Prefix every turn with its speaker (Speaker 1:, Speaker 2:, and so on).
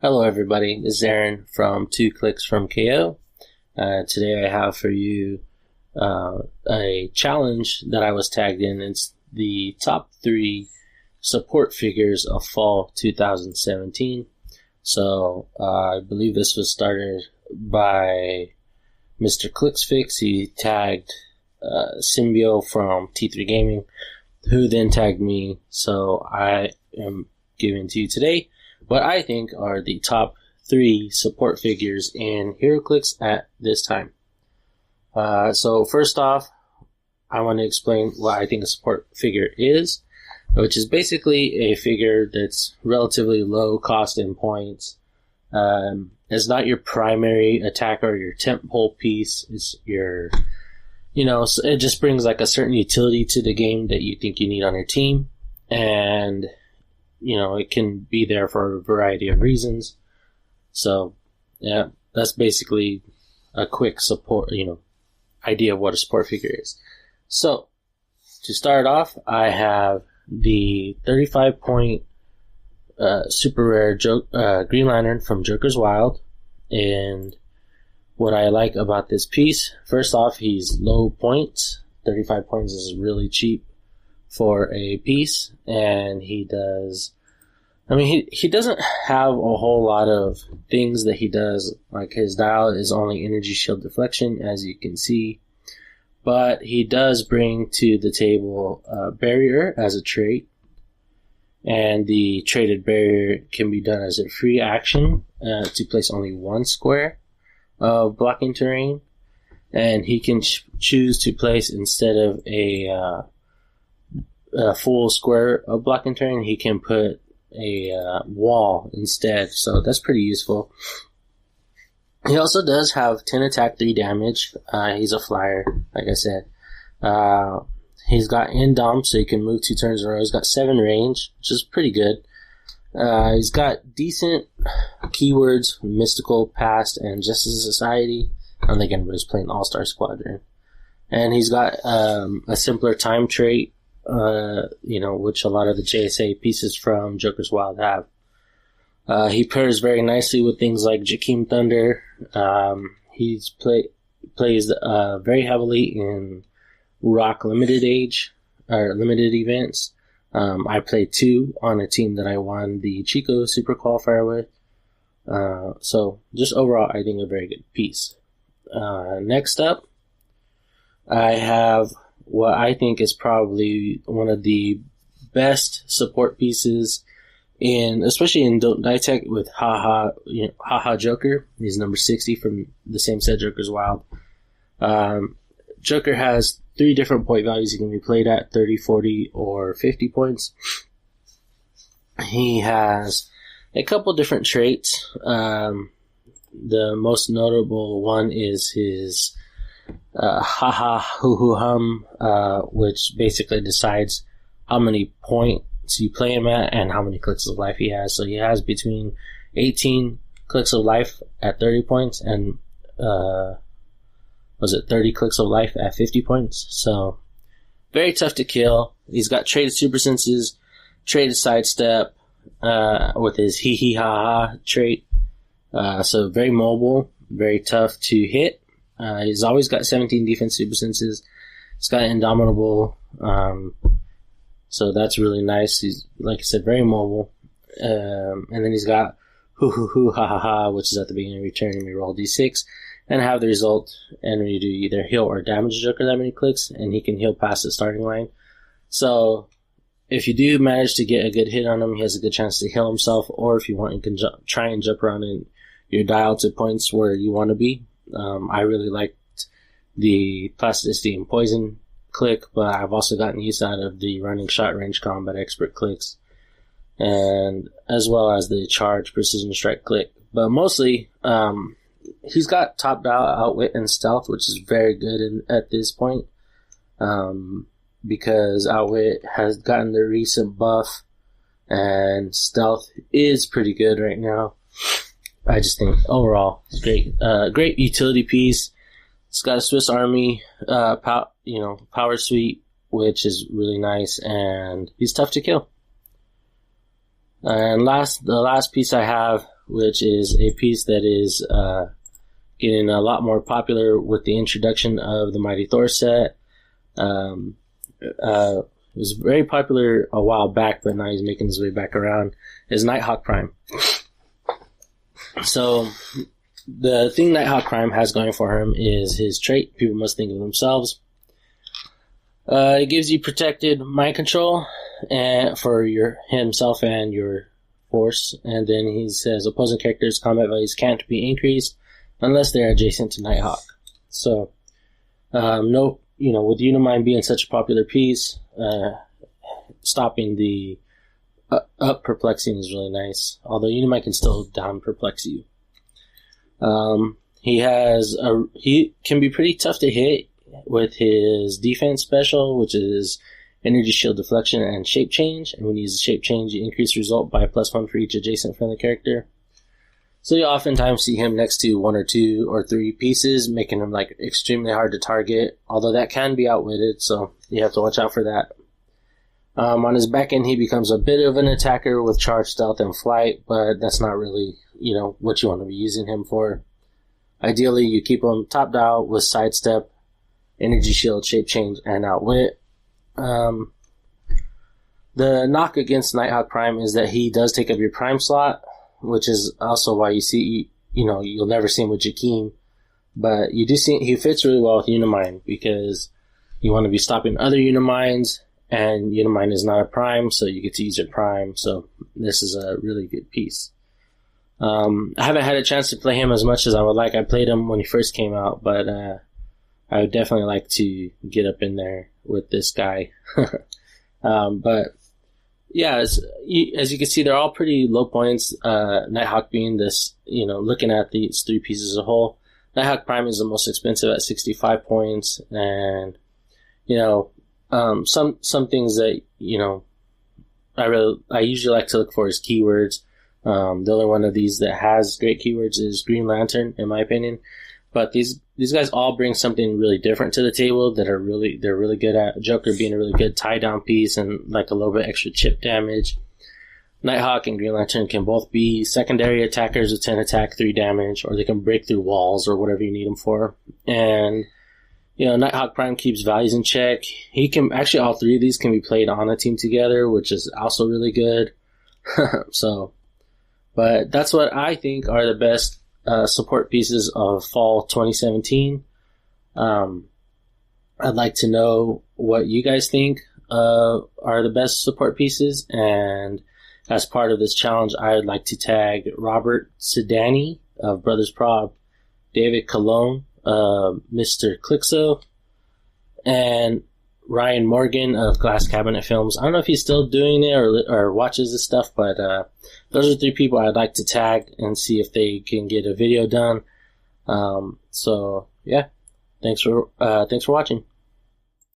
Speaker 1: Hello everybody, this is Aaron from 2 Clicks from KO. Today I have for you a challenge that I was tagged in. It's the top 3 support figures of fall 2017. So I believe this was started by Mr. Clicksfix. He tagged Symbio from T3 Gaming, who then tagged me. So I am giving to you today what I think are the top 3 support figures in Heroclix at this time. So first off, I want to explain what I think a support figure is, which is basically a figure that's relatively low cost in points. It's not your primary attacker or your tentpole piece. It's your, it just brings like a certain utility to the game that you think you need on your team. And it can be there for a variety of reasons. So, yeah, that's basically a quick support, idea of what a support figure is. So, to start off, I have the 35-point super rare Green Lantern from Joker's Wild. And what I like about this piece, first off, he's low points. 35 points is really cheap for a piece, and he doesn't have a whole lot of things that he does. Like his dial is only energy shield deflection, as you can see, but he does bring to the table barrier as a trait, and the traded barrier can be done as a free action to place only 1 square of blocking terrain, and he can choose to place, instead of a full square of blocking terrain, he can put a wall instead. So that's pretty useful. He also does have 10 attack, 3 damage. He's a flyer, like I said. He's got Indom, so he can move 2 turns in a row. He's got 7 range, which is pretty good. He's got decent keywords: Mystical, Past, and Justice Society. I don't think anybody's playing All-Star Squadron. And he's got a simpler time trait, which a lot of the JSA pieces from Joker's Wild have. He pairs very nicely with things like Jakeem Thunder. He's plays very heavily in Rock limited events. I played 2 on a team that I won the Chico Super Qualifier with. So just overall, I think a very good piece. Next up, I have what I think is probably one of the best support pieces especially in Don't Die Tech, with Haha Joker. He's number 60 from the same set, Joker's Wild. Joker has 3 different point values he can be played at: 30, 40, or 50 points. He has a couple different traits. The most notable one is his Haha Hoo Hoo Hum, which basically decides how many points you play him at and how many clicks of life he has. So he has between 18 clicks of life at 30 points and 30 clicks of life at 50 points. So very tough to kill. He's got traded super senses, traded sidestep, with his hee hee ha ha trait. So very mobile, very tough to hit. He's always got 17 defense super senses. He's got Indomitable, so that's really nice. He's, like I said, very mobile. And then he's got hoo hoo hoo ha ha ha, which is at the beginning of your turn. You may roll d6 and have the result, and you do either heal or damage Joker that many clicks, and he can heal past the starting line. So if you do manage to get a good hit on him, he has a good chance to heal himself, or if you want, you can try and jump around in your dial to points where you want to be. I really liked the Plasticity and Poison click, but I've also gotten use out of the Running Shot Range Combat Expert clicks, and as well as the Charge Precision Strike click. But mostly, he's got top dial, Outwit, and Stealth, which is very good at this point, because Outwit has gotten the recent buff, and Stealth is pretty good right now. I just think overall it's great. Great utility piece. It's got a Swiss Army power suite, which is really nice, and he's tough to kill. And the last piece I have which is a piece that is getting a lot more popular with the introduction of the Mighty Thor set. It was very popular a while back, but now he's making his way back around, is Nighthawk Prime. So the thing Nighthawk Prime has going for him is his trait, People Must Think of Themselves. It gives you protected mind control for himself and your force, and then he says opposing characters' combat values can't be increased unless they're adjacent to Nighthawk. So, with Unimind being such a popular piece, stopping the up perplexing is really nice. Although Unimind can still down perplex you. He can be pretty tough to hit with his defense special, which is energy shield deflection and shape change. And when you use the shape change, you increase result by +1 for each adjacent friendly character. So you oftentimes see him next to 1 or 2 or 3 pieces, making him like extremely hard to target, although that can be outwitted, so you have to watch out for that. On his back end, he becomes a bit of an attacker with charge, stealth, and flight, but that's not really, what you want to be using him for. Ideally, you keep him topped out with sidestep, energy shield, shape change, and outwit. The knock against Nighthawk Prime is that he does take up your prime slot, which is also why you see, you'll never see him with Jakeem, but you do see he fits really well with Unimind because you want to be stopping other Uniminds, and Unimind is not a prime, so you get to use your prime, so this is a really good piece. I haven't had a chance to play him as much as I would like. I played him when he first came out, but I would definitely like to get up in there with this guy. But yeah, as you can see, they're all pretty low points. Nighthawk being this, looking at these 3 pieces as a whole, Nighthawk Prime is the most expensive at 65 points, and some things that I usually like to look for is keywords. The other one of these that has great keywords is Green Lantern, in my opinion. But these guys all bring something really different to the table they're really good at. Joker being a really good tie down piece and like a little bit extra chip damage. Nighthawk and Green Lantern can both be secondary attackers with 10 attack, 3 damage, or they can break through walls or whatever you need them for. And Nighthawk Prime keeps values in check. He can actually, all 3 of these can be played on a team together, which is also really good. But that's what I think are the best support pieces of fall 2017. I'd like to know what you guys think are the best support pieces, and as part of this challenge, I would like to tag Robert Sedani of Brothers Prob, David Colon, Mr. Clixo, and Ryan Morgan of Glass Cabinet Films. I don't know if he's still doing it or watches this stuff, but those are 3 people I'd like to tag and see if they can get a video done. So yeah, thanks for watching.